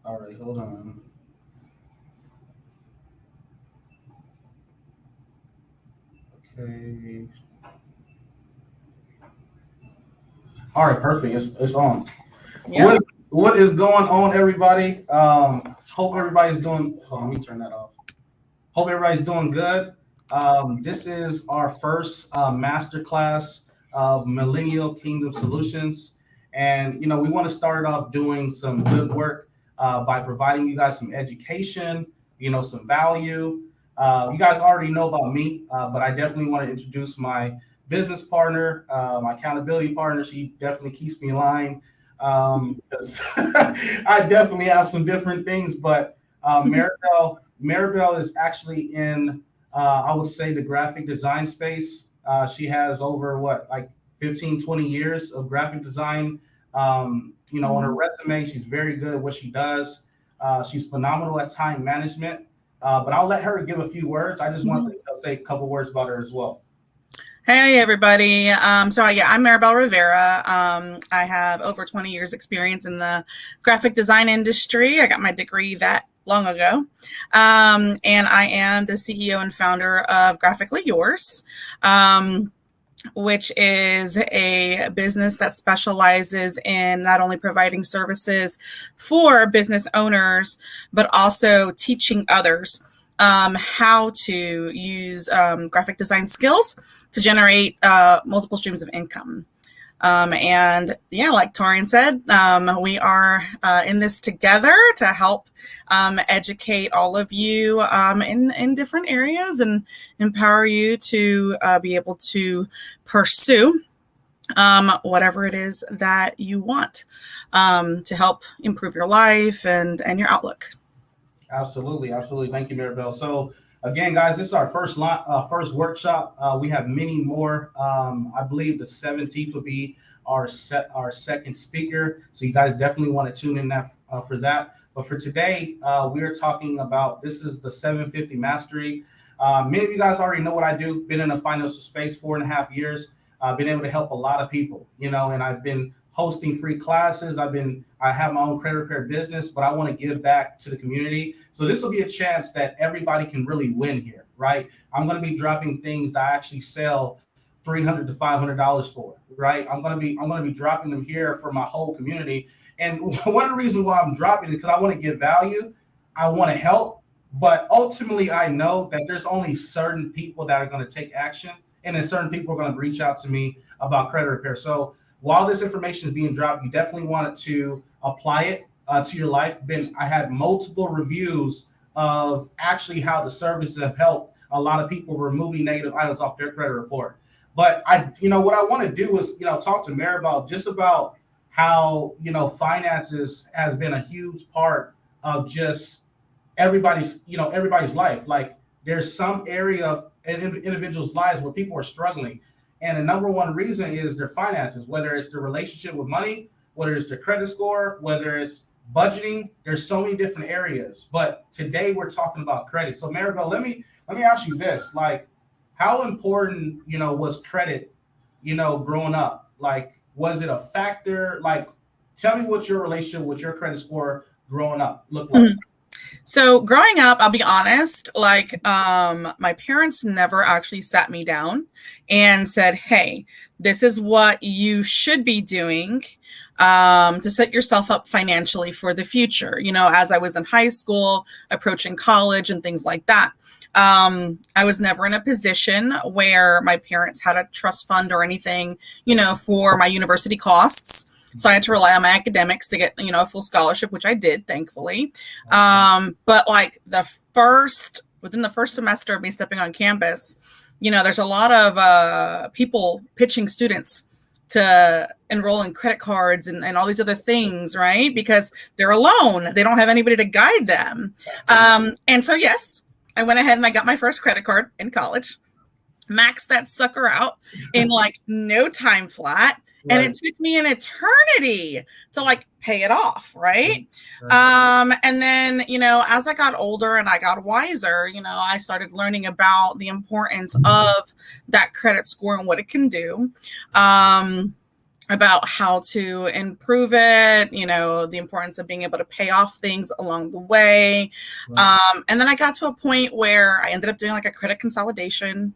All right, hold on. Okay. All right, perfect. It's on. Yep. What is going on, everybody? Hope everybody's doing. Hold on, let me turn that off. Hope everybody's doing good. This is our first masterclass of Millennial Kingdom Solutions, and we want to start off doing some good work by providing you guys some education, some value. You guys already know about me, but I definitely want to introduce my business partner, my accountability partner. She definitely keeps me in line. 'Cause I definitely have some different things, but Maribel is actually in, I would say, the graphic design space. She has over what, like 15, 20 years of graphic design. On her Mhm. resume, she's very good at what she does. She's phenomenal at time management. But I'll let her give a few words. I just want to say a couple words about her as well. Hey everybody. So I'm Maribel Rivera. I have over 20 years experience in the graphic design industry. I got my degree that long ago. And I am the CEO and founder of Graphically Yours. Which is a business that specializes in not only providing services for business owners, but also teaching others how to use graphic design skills to generate multiple streams of income. And yeah, like Torian said, we are in this together to help educate all of you in different areas and empower you to be able to pursue whatever it is that you want to help improve your life and your outlook. Absolutely, absolutely. Thank you, Maribel. So again, guys, this is our first workshop. We have many more. I believe the 17th will be our second speaker. So you guys definitely want to tune in for that. But for today, we are talking about this is the 750 Mastery. Many of you guys already know what I do. Been in the financial space 4.5 years. I've been able to help a lot of people, and I've been hosting free classes. I have my own credit repair business, but I want to give back to the community. So this will be a chance that everybody can really win here, right? I'm going to be dropping things that I actually sell $300 to $500 for, right? I'm going to be dropping them here for my whole community. And one of the reasons why I'm dropping it is because I want to give value. I want to help, but ultimately I know that there's only certain people that are going to take action, and then certain people are going to reach out to me about credit repair. So while this information is being dropped, you definitely want to apply it to your life. I had multiple reviews of actually how the services have helped a lot of people removing negative items off their credit report. But what I want to do is, talk to Mary about just about how, finances has been a huge part of just everybody's life. Like there's some area in individuals' lives where people are struggling, and the number one reason is their finances, whether it's the relationship with money, whether it's their credit score, whether it's budgeting. There's so many different areas. But today we're talking about credit. So Maribel, let me ask you this: like, how important, was credit, growing up? Like, was it a factor? Like, tell me what your relationship with your credit score growing up looked like. So growing up, I'll be honest, like my parents never actually sat me down and said, "Hey, this is what you should be doing to set yourself up financially for the future." As I was in high school, approaching college and things like that. I was never in a position where my parents had a trust fund or anything, for my university costs. So I had to rely on my academics to get, a full scholarship, which I did, thankfully. But like within the first semester of me stepping on campus, there's a lot of people pitching students to enroll in credit cards and all these other things, right? Because they're alone. They don't have anybody to guide them. And so, yes, I went ahead and I got my first credit card in college, maxed that sucker out in like no time flat. And it took me an eternity to like pay it off, right? And then, as I got older and I got wiser, I started learning about the importance of that credit score and what it can do. about how to improve it, the importance of being able to pay off things along the way. Right. And then I got to a point where I ended up doing like a credit consolidation,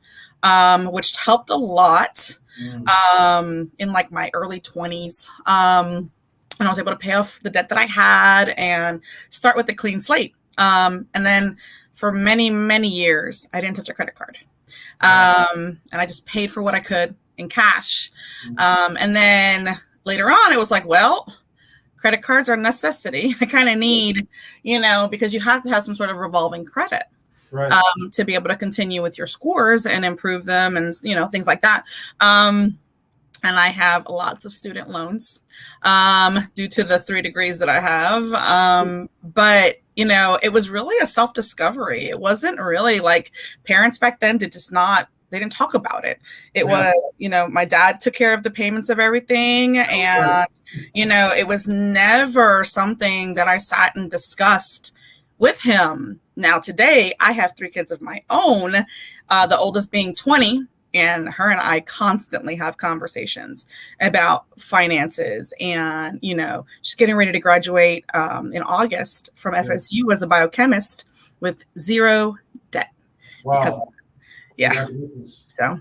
which helped a lot in like my early 20s. And I was able to pay off the debt that I had and start with a clean slate. And then for many, many years, I didn't touch a credit card. And I just paid for what I could in cash. And then later on, it was like, well, credit cards are a necessity. I kind of need, because you have to have some sort of revolving credit. Right. To be able to continue with your scores and improve them and, things like that. And I have lots of student loans due to the 3 degrees that I have. But, it was really a self-discovery. It wasn't really like parents back then did just not, they didn't talk about it. It was, my dad took care of the payments of everything. And, it was never something that I sat and discussed with him. Now today I have 3 kids of my own, the oldest being 20. And her and I constantly have conversations about finances and, she's getting ready to graduate in August from FSU as a biochemist with 0 debt. Wow. So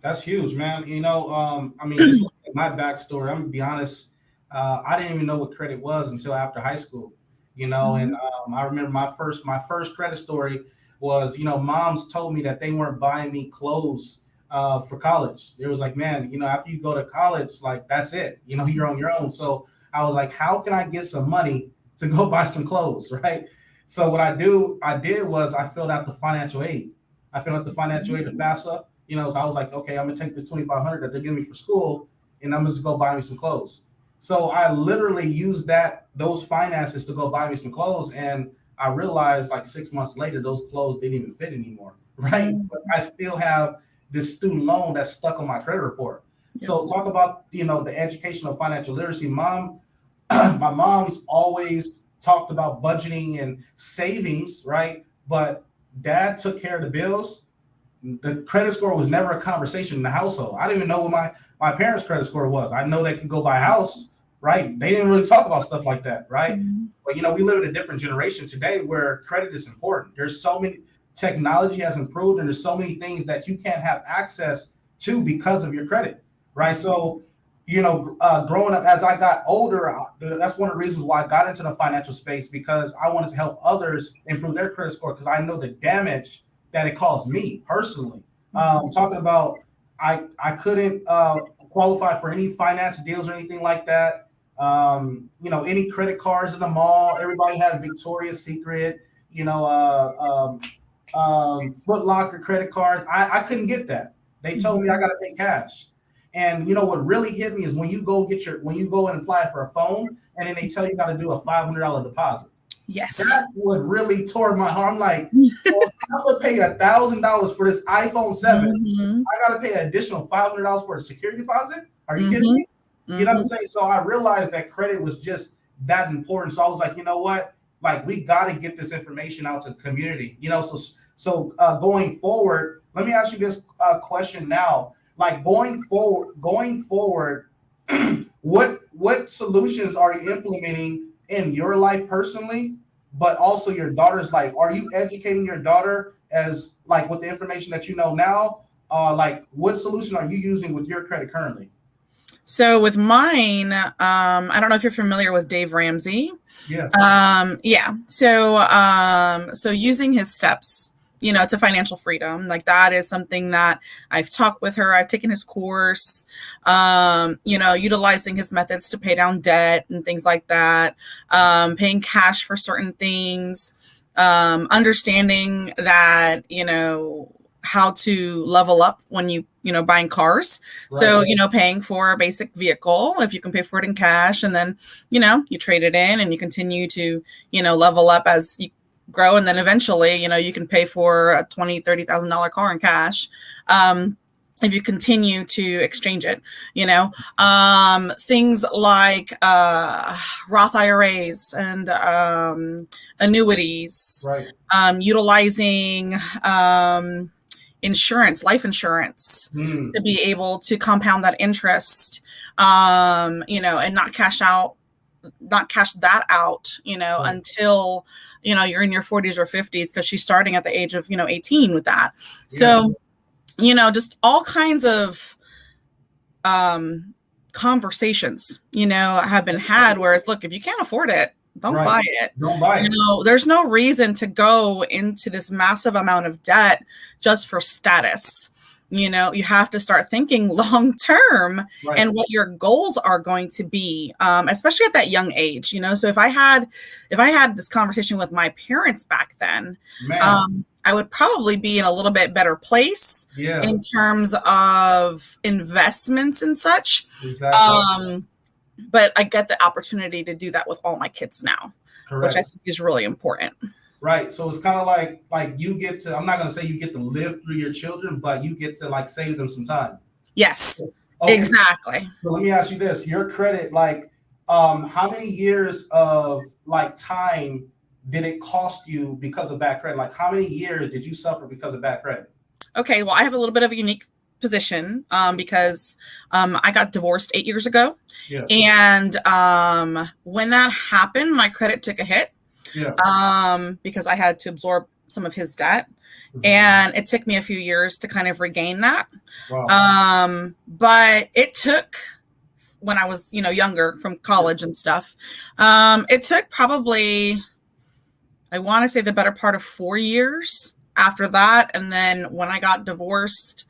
that's huge, man. Just my backstory, I'm gonna be honest. I didn't even know what credit was until after high school, and I remember my first credit story was, moms told me that they weren't buying me clothes for college. It was like, man, after you go to college, like that's it, you're on your own. So I was like, how can I get some money to go buy some clothes, right? So what I did was I filled out the financial aid. I filled out the financial aid to FAFSA, so I was like, okay, I'm gonna take this $2,500 that they're giving me for school, and I'm just go buy me some clothes. So I literally used those finances to go buy me some clothes, and I realized like 6 months later, those clothes didn't even fit anymore, right? But I still have this student loan that's stuck on my credit report. Yeah. So talk about, the education of financial literacy. My mom's always talked about budgeting and savings, right? But dad took care of the bills. The credit score was never a conversation in the household. I didn't even know what my parents' credit score was. I know they could go buy a house, right? They didn't really talk about stuff like that, right? But, we live in a different generation today where credit is important. There's so many, technology has improved, and there's so many things that you can't have access to because of your credit, right? So, growing up, as I got older, that's one of the reasons why I got into the financial space, because I wanted to help others improve their credit score, because I know the damage that it caused me personally. Talking about, I couldn't qualify for any finance deals or anything like that. Any credit cards in the mall, everybody had Victoria's Secret, Foot Locker credit cards. I couldn't get that. They told me I got to pay cash. And what really hit me is when you go and apply for a phone, and then they tell you got to do a $500 deposit. Yes. That's what really tore my heart. I'm like, well, I'm gonna pay $1,000 for this iPhone 7. I gotta pay an additional $500 for a security deposit. Are you kidding me? You know what I'm saying? So I realized that credit was just that important. So I was like, you know what? Like, we got to get this information out to the community. So going forward, let me ask you this question now. Like, going forward, what solutions are you implementing in your life personally, but also your daughter's life? Are you educating your daughter as like with the information that you know now? Like, what solution are you using with your credit currently? So with mine, I don't know if you're familiar with Dave Ramsey. Yeah. So using his steps, to financial freedom, like that is something that I've talked with her. I've taken his course, utilizing his methods to pay down debt and things like that, paying cash for certain things, understanding that, how to level up when buying cars. Right. So, paying for a basic vehicle, if you can pay for it in cash, and then, you trade it in and you continue to, level up as you grow. And then eventually, you can pay for a $20,000, $30,000 car in cash. If you continue to exchange it, things like Roth IRAs and annuities, right. Utilizing insurance, life insurance, Hmm. to be able to compound that interest, and not cash that out, Right. until, you're in your 40s or 50s, because she's starting at the age of, 18 with that. Yeah. So, just all kinds of conversations, have been had. Whereas, look, if you can't afford it, don't Right. buy it. Don't buy it. There's no reason to go into this massive amount of debt just for status. You have to start thinking long term Right. and what your goals are going to be, especially at that young age. So if I had this conversation with my parents back then, Man. I would probably be in a little bit better place Yeah. in terms of investments and such. Exactly. But I get the opportunity to do that with all my kids now, which I Correct. think is really important. Right. So it's kind of like you get to, I'm not going to say you get to live through your children, but you get to like save them some time. Yes, Okay. exactly. So let me ask you this, your credit, like, how many years of like time did it cost you because of bad credit? Like how many years did you suffer because of bad credit? Okay. Well, I have a little bit of a unique position because I got divorced 8 years ago. Yeah. And when that happened, my credit took a hit. Yeah. Because I had to absorb some of his debt. And it took me a few years to kind of regain that. Wow. But it took, when I was, younger, from college and stuff, it took probably, I want to say, the better part of 4 years after that. And then when I got divorced,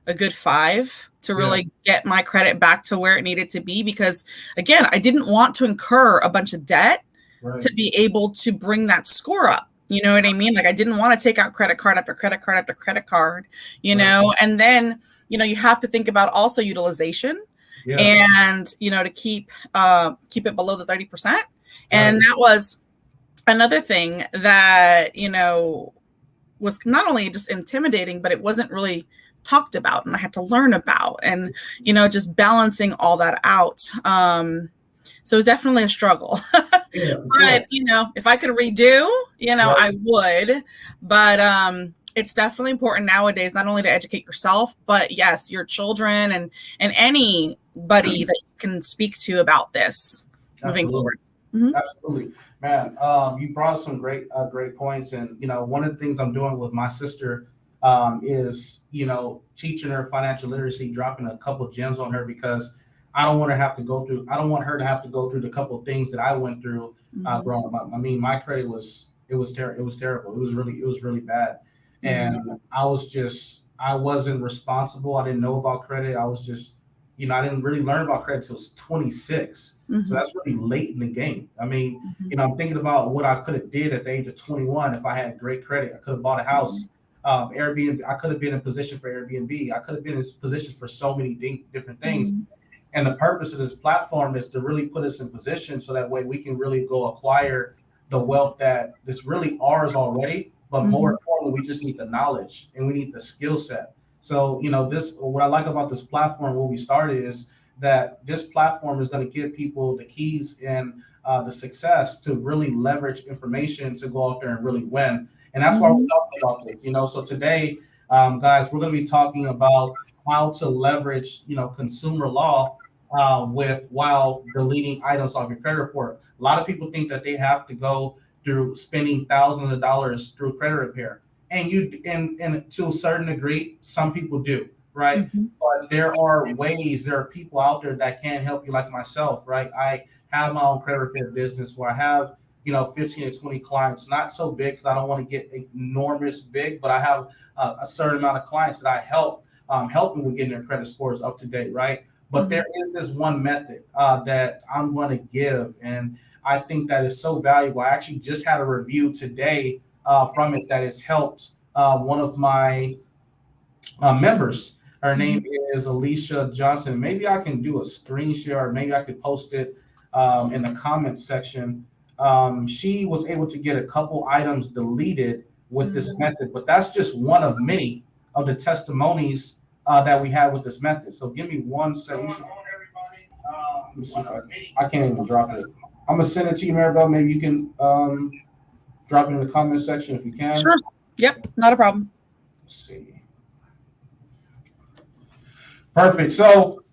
a good 5 to really get my credit back to where it needed to be. Because again, I didn't want to incur a bunch of debt to be able to bring that score up. You know what I mean? Like I didn't want to take out credit card after credit card after credit card, and then, you have to think about also utilization and, to keep it below the 30%. And that was another thing that, was not only just intimidating, but it wasn't really talked about, and I had to learn about, and, just balancing all that out. So it was definitely a struggle. But, if I could redo, I would. But it's definitely important nowadays, not only to educate yourself, but yes, your children and anybody that you can speak to about this moving forward. Mm-hmm. Absolutely, man. You brought up some great points, and one of the things I'm doing with my sister is teaching her financial literacy, dropping a couple gems on her, because I don't want her to have to go through the couple of things that I went through growing up. I mean, my credit was terrible. It was really bad, and I wasn't responsible. I didn't know about credit. I was just, I didn't really learn about credit until I was 26. So that's really late in the game. I mean, I'm thinking about what I could have did at the age of 21 if I had great credit. I could have bought a house. Airbnb. I could have been in position for Airbnb. I could have been in position for so many different things. And the purpose of this platform is to really put us in position so that way we can really go acquire the wealth that is really ours already. But more importantly, we just need the knowledge and we need the skill set. So, what I like about this platform, what we started, is that this platform is going to give people the keys and the success to really leverage information to go out there and really win. And that's why we're talking about this, So today, guys, we're going to be talking about how to leverage, consumer law while deleting items off your credit report. A lot of people think that they have to go through spending thousands of dollars through credit repair, and to a certain degree, some people do, right? But there are people out there that can help you, like myself, right? I have my own credit repair business where I have 15 to 20 clients, not so big because I don't want to get enormous big, but I have a certain amount of clients that I help them with getting their credit scores up to date, right? But there is this one method that I'm going to give, and I think that is so valuable. I actually just had a review today from it that has helped one of my members. Her name is Alicia Johnson. Maybe I can do a screen share, or maybe I could post it in the comments section. She was able to get a couple items deleted with this method, but that's just one of many of the testimonies that we have with this method. So give me 1 second. I can't even drop it. I'm gonna send it to you, Maribel. Maybe you can drop it in the comment section if you can. Sure. Yep, not a problem. Let's see. Perfect. So,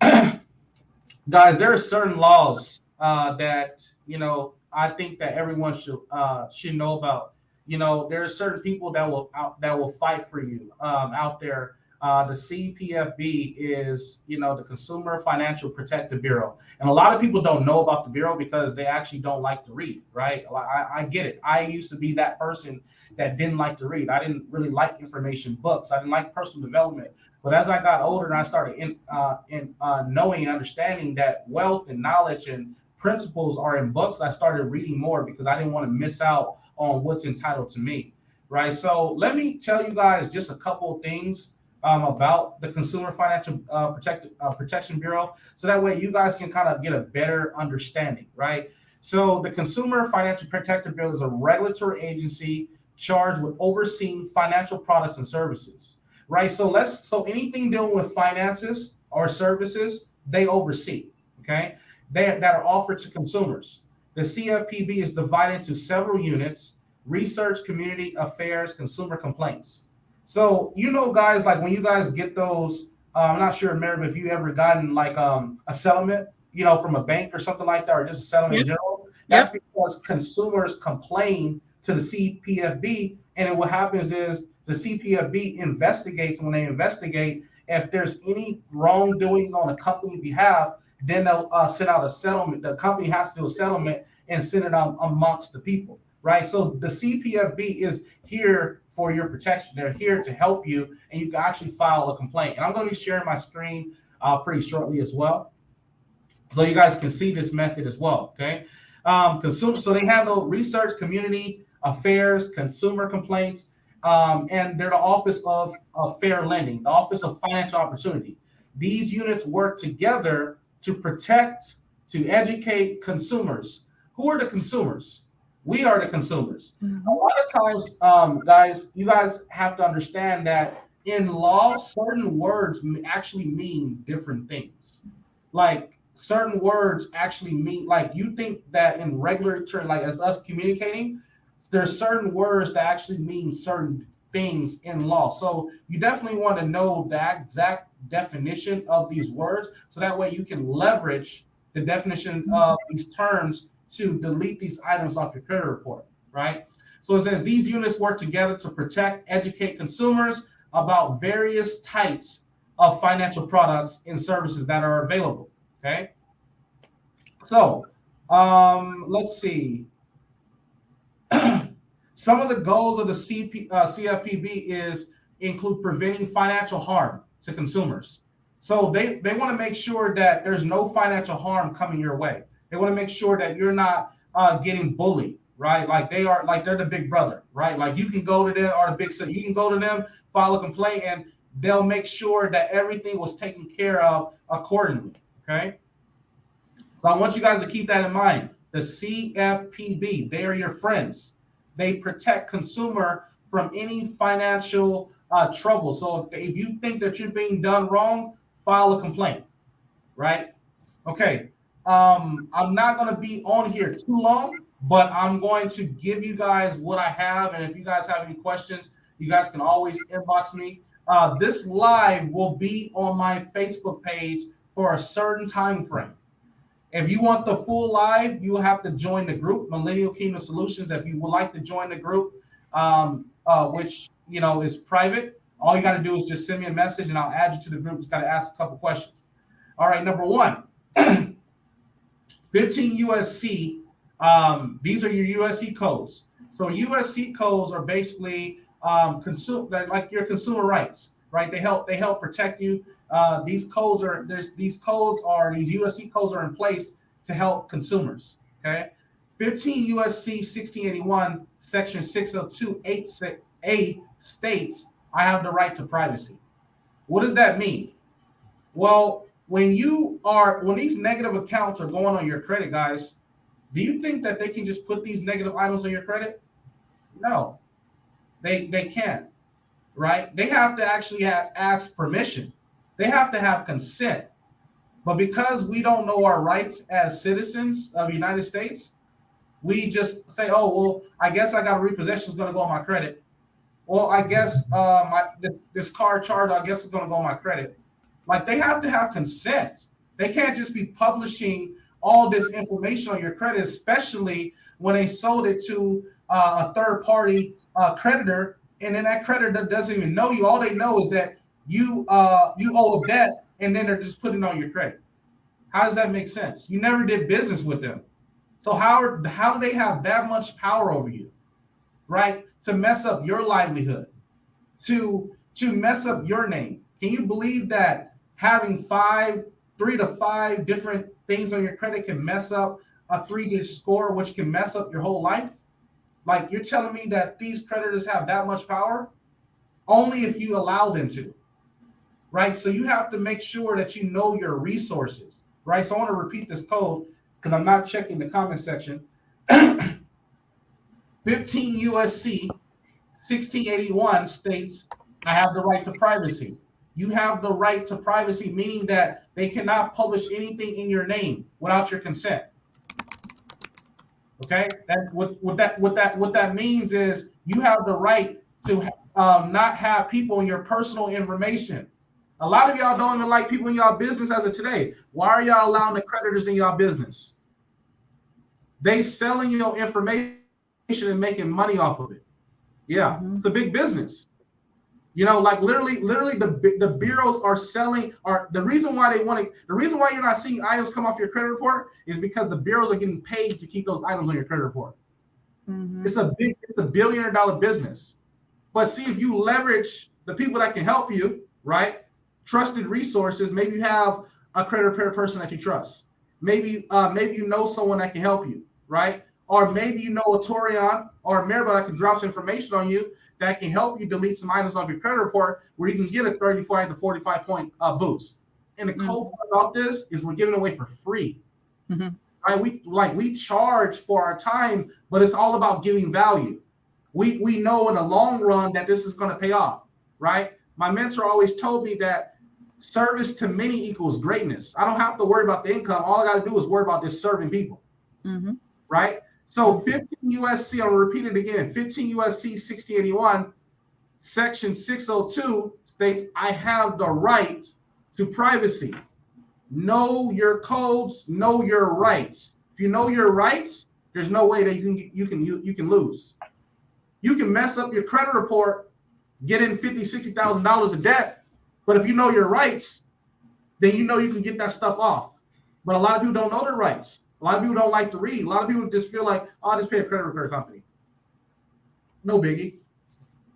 guys, there are certain laws that I think that everyone should know about. There are certain people that will fight for you out there. The CPFB is the Consumer Financial Protective Bureau, and a lot of people don't know about the bureau because they actually don't like to read. Right? I get it. I used to be that person that didn't like to read. I didn't really like information books. I didn't like personal development. But as I got older and I started knowing and understanding that wealth and knowledge and principles are in books, I started reading more because I didn't want to miss out on what's entitled to me, right? So let me tell you guys just a couple of things about the Consumer Financial Protection Bureau, so that way you guys can kind of get a better understanding, right? So the Consumer Financial Protection Bureau is a regulatory agency charged with overseeing financial products and services, right? So anything dealing with finances or services, they oversee, okay? That are offered to consumers. The CFPB is divided into several units: research, community affairs, consumer complaints. So, guys, like when you guys get those, I'm not sure, Mary, if you ever gotten like a settlement, from a bank or something like that, or just a settlement in general. That's because consumers complain to the CPFB, and then what happens is the CPFB investigates. When they investigate, if there's any wrongdoings on a company behalf, then they'll send out a settlement. The company has to do a settlement and send it out amongst the people, right? So the CPFB is here for your protection. They're here to help you, and you can actually file a complaint. And I'm going to be sharing my screen pretty shortly as well, so you guys can see this method as well, okay? So they handle research, community affairs, consumer complaints, and they're the Office of Fair Lending, the Office of Financial Opportunity. These units work together to protect, to educate consumers. Who are the consumers? We are the consumers. Mm-hmm. A lot of times, guys, you guys have to understand that in law, certain words actually mean different things. Like certain words actually mean, like you think that in regular terms, like as us communicating, there's certain words that actually mean certain things in law. So you definitely want to know the exact definition of these words, so that way you can leverage the definition of these terms to delete these items off your credit report, right? So it says these units work together to protect, educate consumers about various types of financial products and services that are available, okay? So let's see. Some of the goals of the CFPB include preventing financial harm to consumers. So they want to make sure that there's no financial harm coming your way. They want to make sure that you're not getting bullied, right? Like they're the big brother, right? Like you can go to them, or the big city, you can go to them, file a complaint, and they'll make sure that everything was taken care of accordingly, okay? So I want you guys to keep that in mind. The CFPB, they are your friends. They protect consumer from any financial trouble. So if you think that you're being done wrong, file a complaint, right? Okay. I'm not going to be on here too long, but I'm going to give you guys what I have. And if you guys have any questions, you guys can always inbox me. This live will be on my Facebook page for a certain time frame. If you want the full live, you will have to join the group, Millennial Kingdom Solutions. If you would like to join the group, which is private, all you got to do is just send me a message and I'll add you to the group. Just got to ask a couple questions. All right, number one, 15 USC. These are your USC codes. So USC codes are basically like your consumer rights, right? They help protect you. These USC codes are in place to help consumers. Okay, 15 USC 1681 Section 602(8)(a) states, "I have the right to privacy." What does that mean? Well, when these negative accounts are going on your credit, guys, do you think that they can just put these negative items on your credit? No, they can't, right? They have to actually ask permission. They have to have consent. But because we don't know our rights as citizens of the United States, we just say, oh, well, I guess I got a repossession is going to go on my credit. Well, I guess this car charge, I guess, is going to go on my credit. Like they have to have consent. They can't just be publishing all this information on your credit, especially when they sold it to a third-party creditor, and then that creditor doesn't even know you. All they know is that you owe a debt, and then they're just putting on your credit. How does that make sense? You never did business with them. So how do they have that much power over you, right? To mess up your livelihood, to mess up your name. Can you believe that having 3 to 5 different things on your credit can mess up a 3-digit score, which can mess up your whole life? Like, you're telling me that these creditors have that much power? Only if you allow them to, right? So you have to make sure that you know your resources, right? So I want to repeat this code because I'm not checking the comment section. 15 USC 1681 states, I have the right to privacy. You have the right to privacy, meaning that they cannot publish anything in your name without your consent. Okay, what that means is you have the right to not have people in your personal information. A lot of y'all don't even like people in y'all business as of today. Why are y'all allowing the creditors in y'all business? They selling your information and making money off of it. Yeah, It's a big business. You know, like literally the bureaus are selling, or the reason why you're not seeing items come off your credit report is because the bureaus are getting paid to keep those items on your credit report. It's a billion-dollar business. But see, if you leverage the people that can help you, right? Trusted resources, maybe you have a credit repair person that you trust. Maybe you know someone that can help you, right? Or maybe you know a Torian or a Maribel that can drop some information on you that can help you delete some items off your credit report where you can get a 35 to 45 point boost. And the cool part about this is we're giving it away for free. Right? We charge for our time, but it's all about giving value. We know in the long run that this is going to pay off, right? My mentor always told me that service to many equals greatness. I don't have to worry about the income. All I got to do is worry about this serving people, right? So 15 USC, I'll repeat it again, 15 USC 1681, section 602 states, I have the right to privacy. Know your codes, know your rights. If you know your rights, there's no way that you can lose. You can mess up your credit report, get in $50,000, $60,000 of debt, but if you know your rights, then you know you can get that stuff off. But a lot of people don't know their rights. A lot of people don't like to read. A lot of people just feel like, oh, I'll just pay a credit repair company. No biggie.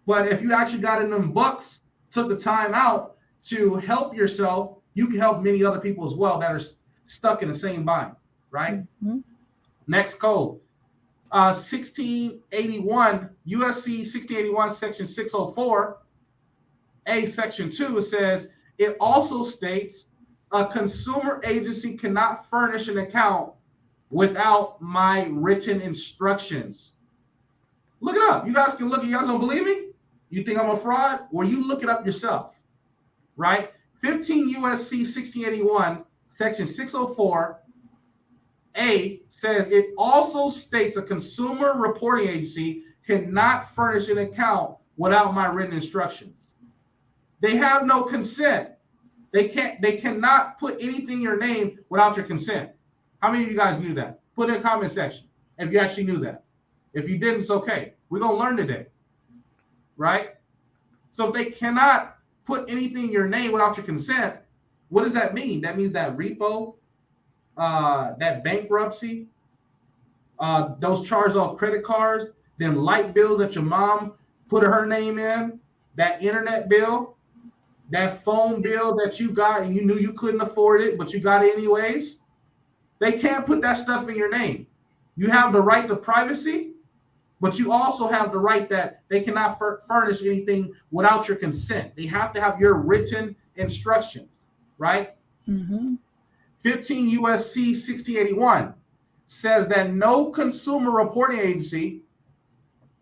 But if you actually got in them books, took the time out to help yourself, you can help many other people as well that are stuck in the same bind, right? Next code, 1681, USC 1681, section 604, A, section 2, it says, it also states a consumer agency cannot furnish an account without my written instructions. Look it up. You guys can look. You guys don't believe me? You think I'm a fraud? Well, you look it up yourself, right? 15 USC 1681, section 604, A says it also states a consumer reporting agency cannot furnish an account without my written instructions. They have no consent. They cannot put anything in your name without your consent. How many of you guys knew that? Put it in the comment section if you actually knew that. If you didn't, it's okay. We're going to learn today, right? So they cannot put anything in your name without your consent. What does that mean? That means that repo, that bankruptcy, those charged off credit cards, them light bills that your mom put her name in, that internet bill, that phone bill that you got and you knew you couldn't afford it, but you got it anyways. They can't put that stuff in your name. You have the right to privacy, but you also have the right that they cannot furnish anything without your consent. They have to have your written instructions, right? 15 USC 1681 says that no consumer reporting agency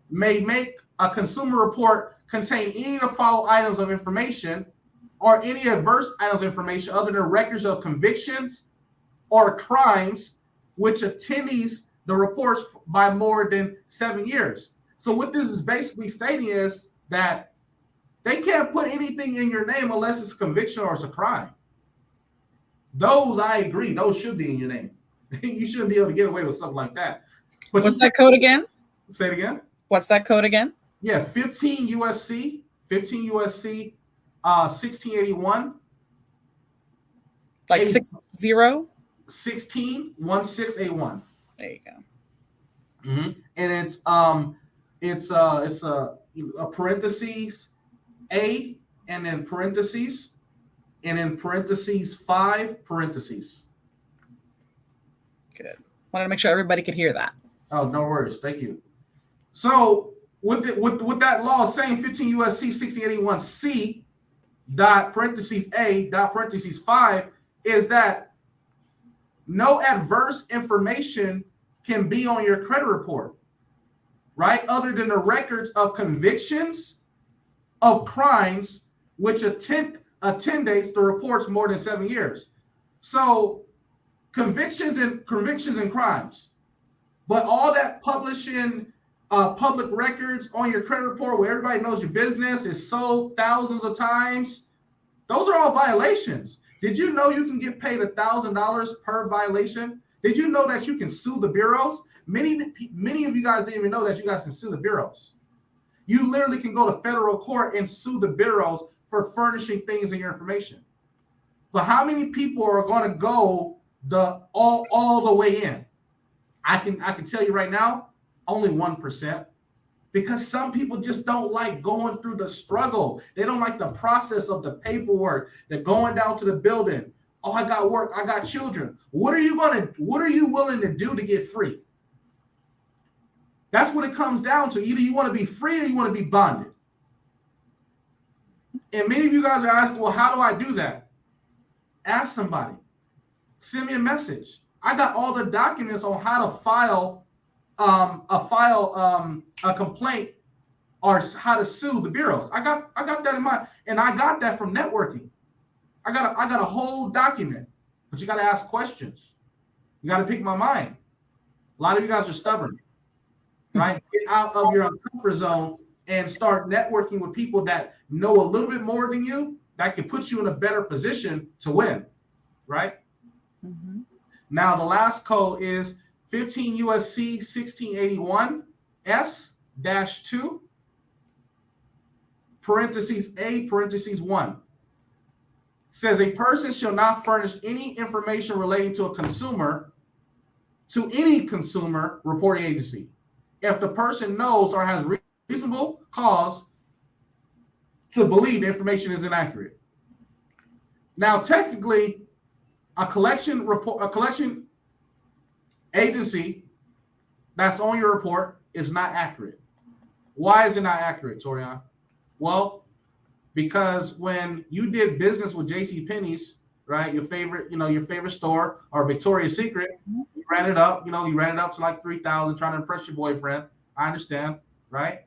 may make a consumer report contain any of the following items of information or any adverse items of information other than records of convictions or crimes which attendees the reports by more than 7 years. So what this is basically stating is that they can't put anything in your name unless it's a conviction or it's a crime. Those, I agree, those should be in your name. You shouldn't be able to get away with something like that. But what's that code again? Say it again. What's that code again? Yeah, 15 USC, 1681. Like 60? 161681. There you go. Mm-hmm. And it's a parentheses A, and then parentheses, and then parentheses 5 parentheses. Good. Wanted to make sure everybody could hear that. Oh, no worries. Thank you. So with that law saying 15 USC 1681C dot parentheses A dot parentheses 5 is that no adverse information can be on your credit report, right? Other than the records of convictions of crimes which attenuates the reports more than 7 years. So convictions and crimes, but all that publishing public records on your credit report where everybody knows your business is sold thousands of times, those are all violations. Did you know you can get paid $1,000 per violation? Did you know that you can sue the bureaus? Many of you guys didn't even know that you guys can sue the bureaus. You literally can go to federal court and sue the bureaus for furnishing things in your information. But how many people are going to go all the way in? I can tell you right now, only 1. Because some people just don't like going through the struggle. They don't like the process of the paperwork, the going down to the building. Oh, I got work, I got children. What are you willing to do to get free? That's what it comes down to. Either you want to be free or you want to be bonded. And many of you guys are asking, well, how do I do that? Ask somebody. Send me a message. I got all the documents on how to file a complaint or how to sue the bureaus. I got that in mind, and I got that from networking. I got a whole document, but you got to ask questions. You got to pick my mind. A lot of you guys are stubborn, right? Get out of your comfort zone and start networking with people that know a little bit more than you, that can put you in a better position to win, right? Mm-hmm. Now, the last code is 15 USC 1681 S-2 parentheses A parentheses 1. Says a person shall not furnish any information relating to a consumer to any consumer reporting agency if the person knows or has reasonable cause to believe the information is inaccurate. Now, technically, a collection agency that's on your report is not accurate. Why is it not accurate, Torian? Well, because when you did business with JCPenney's, right, your favorite store, or Victoria's Secret, you ran it up to like $3,000 trying to impress your boyfriend. I understand, right?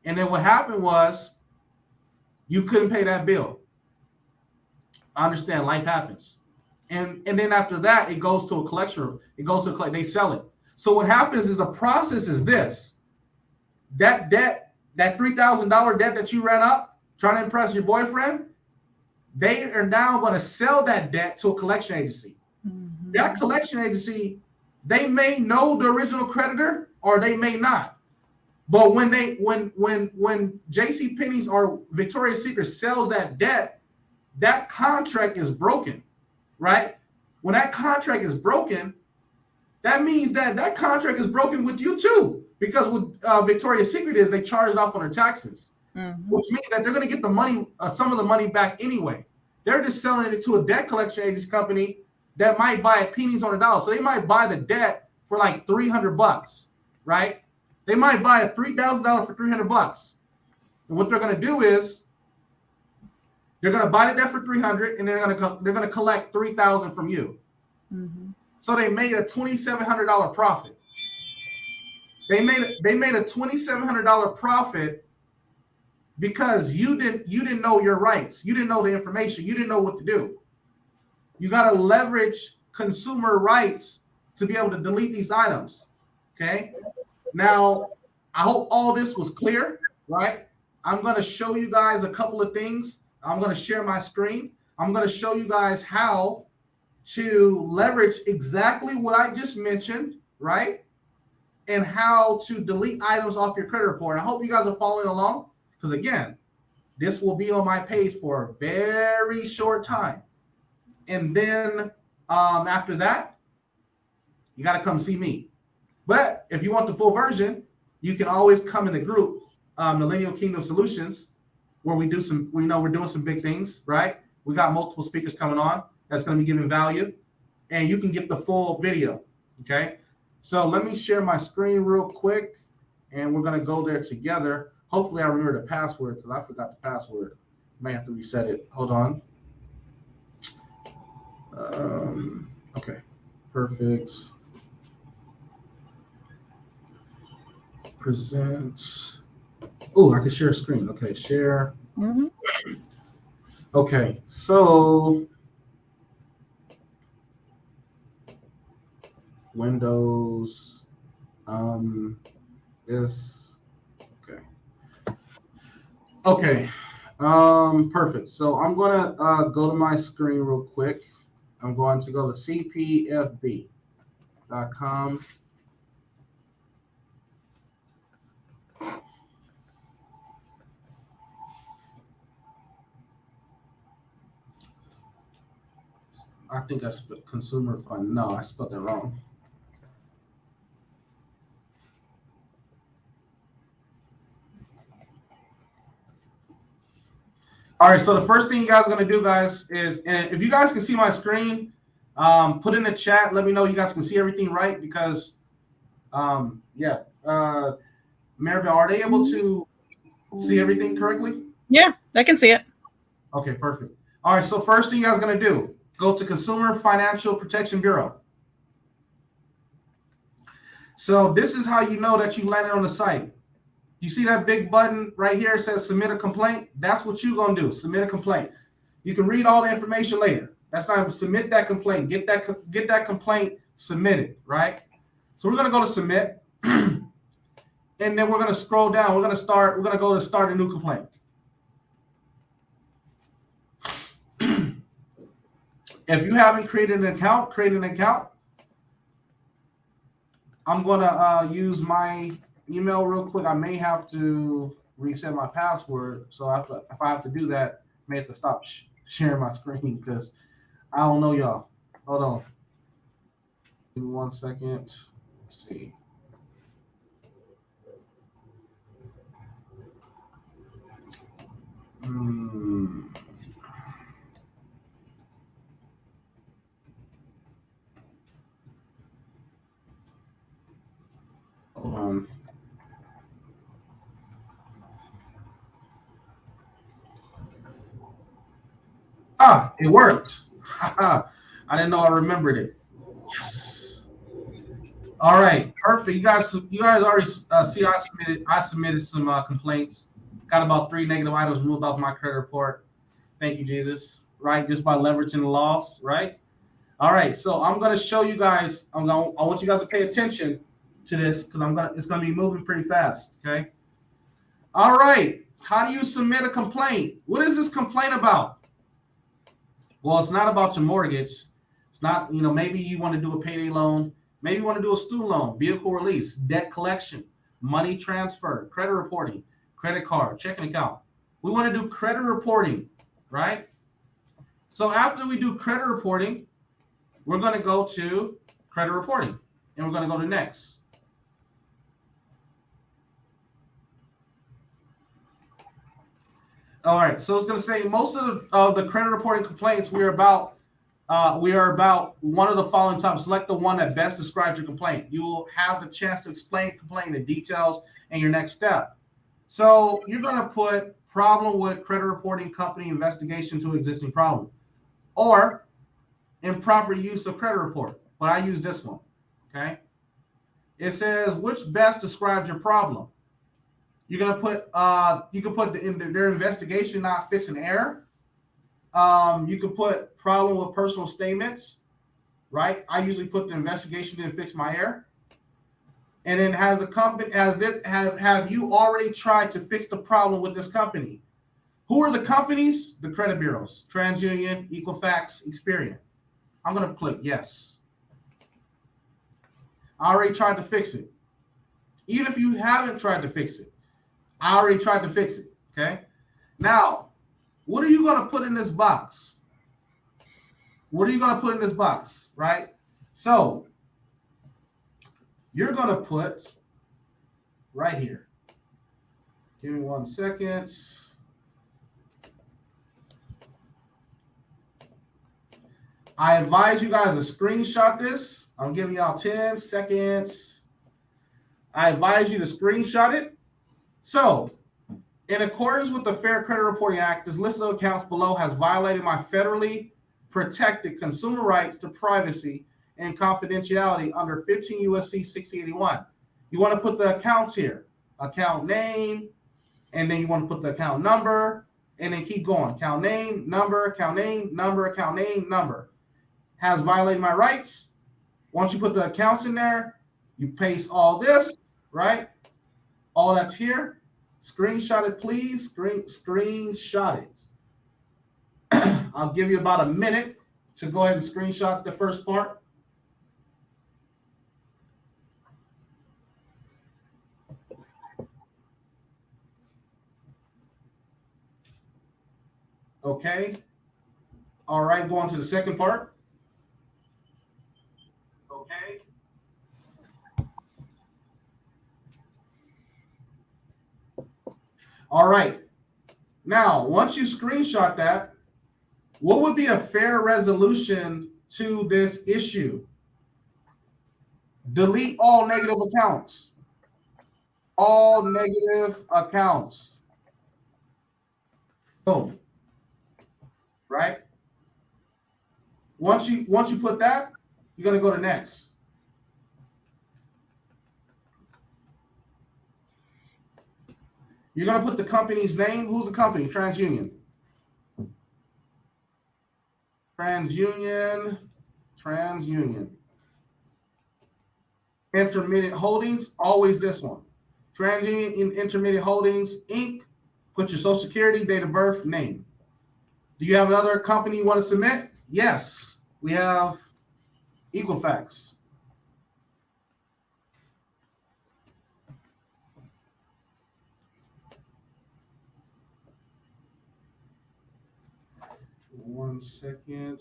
And then what happened was you couldn't pay that bill. I understand, life happens. And then after that, it goes to a collection. They sell it. So what happens is the process is this. That debt, that $3,000 debt that you ran up trying to impress your boyfriend, they are now going to sell that debt to a collection agency. Mm-hmm. That collection agency, they may know the original creditor or they may not. But when JCPenney's or Victoria's Secret sells that debt, that contract is broken, right? When that contract is broken, that means that contract is broken with you too. Because what Victoria's Secret is, they charge it off on their taxes, which means that they're going to get the money, some of the money back anyway. They're just selling it to a debt collection agency company that might buy it pennies on the dollar. So they might buy the debt for like $300, right? They might buy a $3,000 for $300. And what they're going to do is they're going to buy the debt for $300, and they're going to collect $3,000 from you. Mm-hmm. So they made a $2,700 profit. They made a $2,700 profit because you didn't know your rights. You didn't know the information. You didn't know what to do. You got to leverage consumer rights to be able to delete these items. Okay. Now, I hope all this was clear, right? I'm going to show you guys a couple of things. I'm going to share my screen. I'm going to show you guys how to leverage exactly what I just mentioned, right? And how to delete items off your credit report. I hope you guys are following along, because again, this will be on my page for a very short time. And then after that, you got to come see me. But if you want the full version, you can always come in the group, Millennial Kingdom Solutions, where we're doing some big things, right? We got multiple speakers coming on that's going to be giving value, and you can get the full video, okay? So let me share my screen real quick, and we're going to go there together. Hopefully I remember the password, because I forgot the password. May have to reset it. Hold on. Okay, perfect. Presents. Oh, I can share a screen. Okay, share. Mm-hmm. Okay, so Windows, this, okay, perfect. So I'm gonna go to my screen real quick. I'm going to go to cpfb.com. I think I spelled consumer fund. No, I spelled that wrong. All right, so the first thing you guys are going to do, guys, is, and if you guys can see my screen, put in the chat. Let me know you guys can see everything right, because, Maribel, are they able to see everything correctly? Yeah, I can see it. Okay, perfect. All right, so first thing you guys are going to do, go to Consumer Financial Protection Bureau. So this is how you know that you landed on the site. You see that big button right here? It says submit a complaint. That's what you're going to do. Submit a complaint. You can read all the information later. That's not submit that complaint. Get that complaint submitted, right? So we're going to go to submit. And then we're going to scroll down. We're going to go to start a new complaint. If you haven't created an account, create an account. I'm going to use my email real quick. I may have to reset my password. So if I have to do that, I may have to stop sharing my screen, because I don't know y'all. Hold on. Give me 1 second. Let's see. Hold on. Ah, it worked. I didn't know I remembered it. Yes. All right, perfect. You guys already see I submitted some complaints. Got about 3 negative items removed off my credit report. Thank you, Jesus. Right, just by leveraging the laws, right? All right, so I'm gonna show you guys. I want you guys to pay attention to this, because it's gonna be moving pretty fast. Okay. All right. How do you submit a complaint? What is this complaint about? Well, it's not about your mortgage. It's not, maybe you want to do a payday loan. Maybe you want to do a student loan, vehicle release, debt collection, money transfer, credit reporting, credit card, checking account. We want to do credit reporting, right? So after we do credit reporting, we're going to go to credit reporting, and we're going to go to next. All right, so it's going to say most of the credit reporting complaints we are about one of the following topics. Select the one that best describes your complaint. You will have the chance to explain complaint in details and your next step. So you're going to put problem with credit reporting company investigation to existing problem, or improper use of credit report. But I use this one. Okay. It says which best describes your problem. You're gonna put you can put their investigation not fixing error. You can put problem with personal statements, right? I usually put the investigation didn't fix my error. And then have you already tried to fix the problem with this company? Who are the companies? The credit bureaus: TransUnion, Equifax, Experian. I'm going to click yes. I already tried to fix it. Even if you haven't tried to fix it, I already tried to fix it, okay? Now, what are you going to put in this box? What are you going to put in this box, right? So, you're going to put right here. Give me 1 second. I advise you guys to screenshot this. I'm giving y'all 10 seconds. I advise you to screenshot it. So, in accordance with the Fair Credit Reporting Act, this list of accounts below has violated my federally protected consumer rights to privacy and confidentiality under 15 U.S.C. 6081. You want to put the accounts here, account name, and then you want to put the account number, and then keep going. Account name, number, account name, number, account name, number. Has violated my rights. Once you put the accounts in there, you paste all this, right? All that's here. Screenshot it, please. Screenshot it. I'll give you about a minute to go ahead and screenshot the first part. Okay. All right, go on to the second part. Okay. All right. Now, once you screenshot that, what would be a fair resolution to this issue? Delete all negative accounts. All negative accounts. Boom. Right? Once you put that, you're going to go to next. You're going to put the company's name. Who's the company? TransUnion. TransUnion. Intermediate Holdings, always this one. TransUnion Intermediate Holdings, Inc. Put your social security, date of birth, name. Do you have another company you want to submit? Yes. We have Equifax. One second.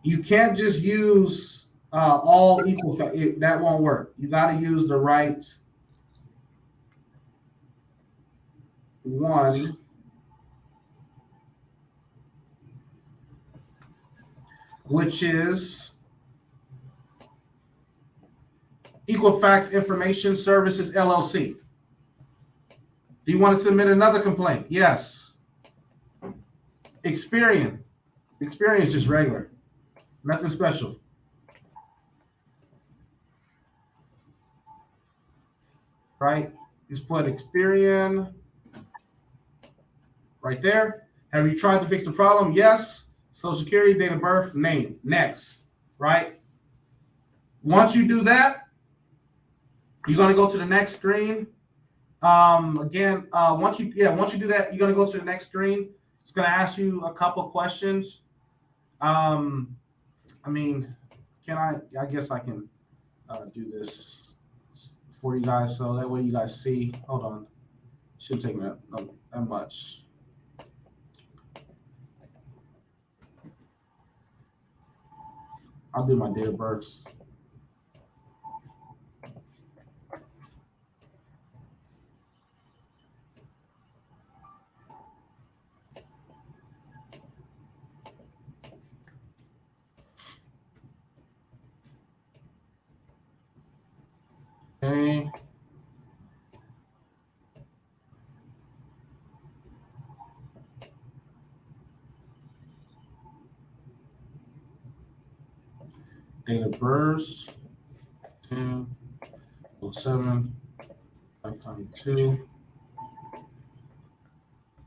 You can't just use all Equifax. That won't work. You got to use the right one. Which is Equifax Information Services, LLC. Do you want to submit another complaint? Yes. Experian. Experian is just regular. Nothing special. Right? Just put Experian right there. Have you tried to fix the problem? Yes. Social security, date of birth, name. Next. Right? Once you do that, you're going to go to the next screen. Again, once you do that, you're going to go to the next screen. It's going to ask you a couple questions. I guess I can do this for you guys so that way you guys see. Hold on. Shouldn't take me that much. I'll do my date of birth. Okay. Date of birth, 10/07, 5x2.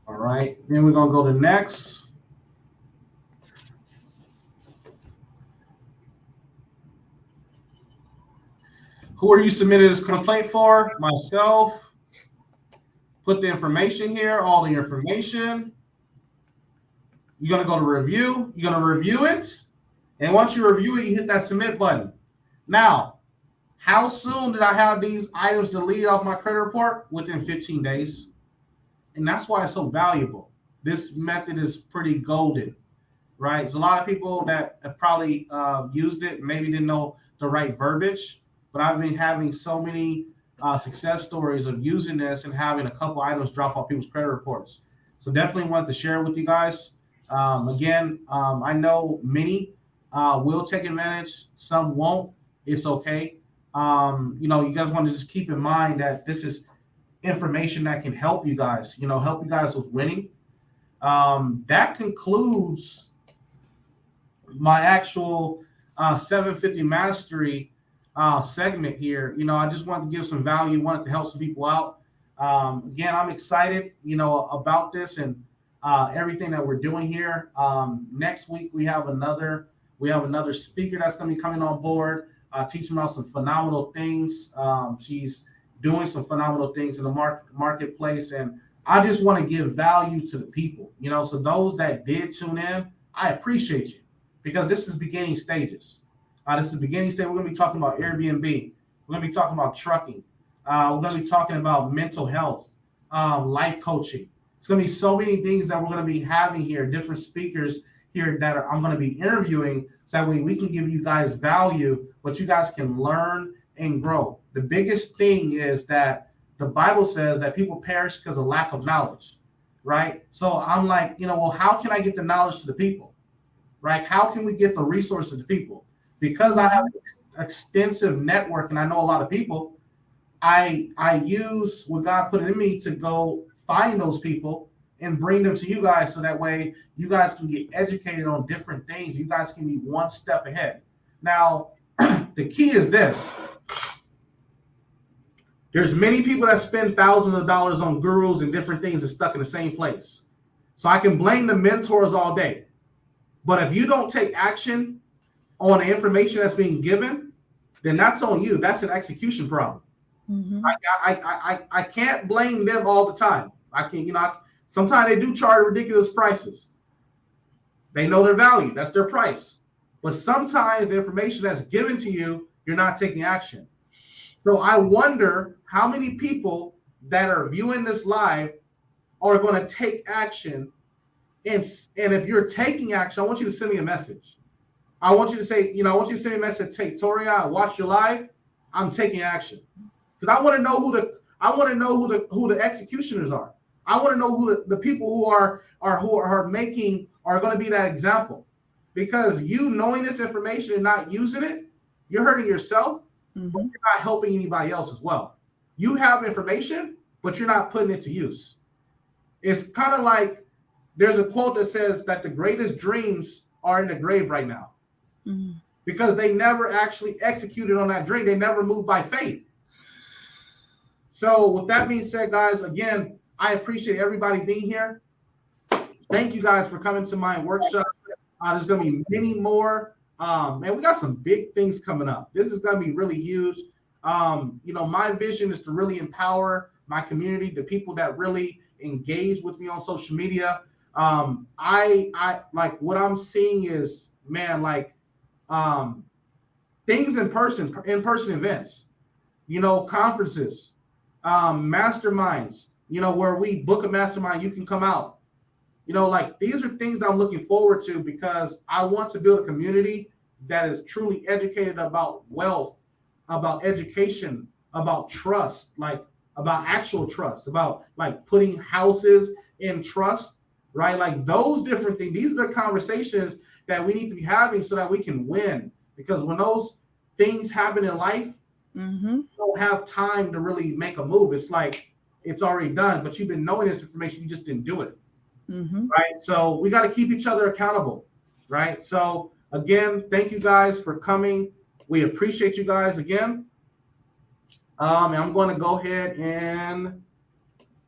All right, then we're gonna go to next. Who are you submitting this complaint for? Myself. Put the information here, all the information. You're going to go to review. You're going to review it. And once you review it, you hit that submit button. Now, how soon did I have these items deleted off my credit report? Within 15 days. And that's why it's so valuable. This method is pretty golden, right? There's a lot of people that have probably used it, maybe didn't know the right verbiage, but I've been having so many success stories of using this and having a couple items drop off people's credit reports. So definitely wanted to share it with you guys. I know many will take advantage, some won't. It's okay. You guys want to just keep in mind that this is information that can help you guys, help you guys with winning. That concludes my actual 750 Mastery segment here. I just wanted to give some value, wanted to help some people out. Again, I'm excited, about this and everything that we're doing here. Next week we have another speaker that's going to be coming on board, teaching about some phenomenal things. She's doing some phenomenal things in the marketplace, and I just want to give value to the people. So those that did tune in, I appreciate you, because this is beginning stages. This is beginning stage. We're going to be talking about Airbnb. We're going to be talking about trucking. We're going to be talking about mental health, life coaching. It's going to be so many things that we're going to be having here, different speakers here that I'm going to be interviewing, so that way we can give you guys value, but you guys can learn and grow. The biggest thing is that the Bible says that people perish because of lack of knowledge, right? So I'm like, well, how can I get the knowledge to the people, right? How can we get the resources to the people? Because I have an extensive network and I know a lot of people, I use what God put in me to go find those people and bring them to you guys, so that way you guys can get educated on different things. You guys can be one step ahead. Now, the key is this. There's many people that spend thousands of dollars on gurus and different things and stuck in the same place. So I can blame the mentors all day. But if you don't take action on the information that's being given, then that's on you. That's an execution problem. Mm-hmm. I can't blame them all the time. I can, sometimes they do charge ridiculous prices. They know their value. That's their price. But sometimes the information that's given to you, you're not taking action. So I wonder how many people that are viewing this live are going to take action. And if you're taking action, I want you to send me a message. I want you to say, I want you to send me a message. Hey, Toria, I watched your live. I'm taking action. Because I want to know who the executioners are. I want to know who the people who are going to be that example. Because you knowing this information and not using it, you're hurting yourself, mm-hmm. but you're not helping anybody else as well. You have information, but you're not putting it to use. It's kind of like there's a quote that says that the greatest dreams are in the grave right now, mm-hmm. because they never actually executed on that dream. They never moved by faith. So with that being said, guys, again, I appreciate everybody being here. Thank you guys for coming to my workshop. There's going to be many more. And we got some big things coming up. This is going to be really huge. My vision is to really empower my community, the people that really engage with me on social media. I like what I'm seeing is, man, things in person events, conferences, masterminds, where we book a mastermind, you can come out. These are things that I'm looking forward to, because I want to build a community that is truly educated about wealth, about education, about trust, about actual trust, about putting houses in trust, right? Those different things. These are the conversations that we need to be having so that we can win. Because when those things happen in life, mm-hmm. you don't have time to really make a move. It's like it's already done, but you've been knowing this information, you just didn't do it. Mm-hmm. Right. So we got to keep each other accountable. Right. So again, thank you guys for coming. We appreciate you guys again. And I'm going to go ahead and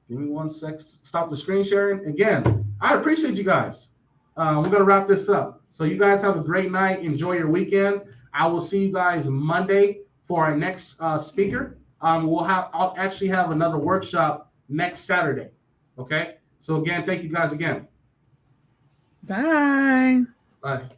give me 1 sec. Stop the screen sharing. Again, I appreciate you guys. We're going to wrap this up. So you guys have a great night. Enjoy your weekend. I will see you guys Monday for our next speaker. I'll actually have another workshop next Saturday. Okay. So again, thank you guys again. Bye. Bye.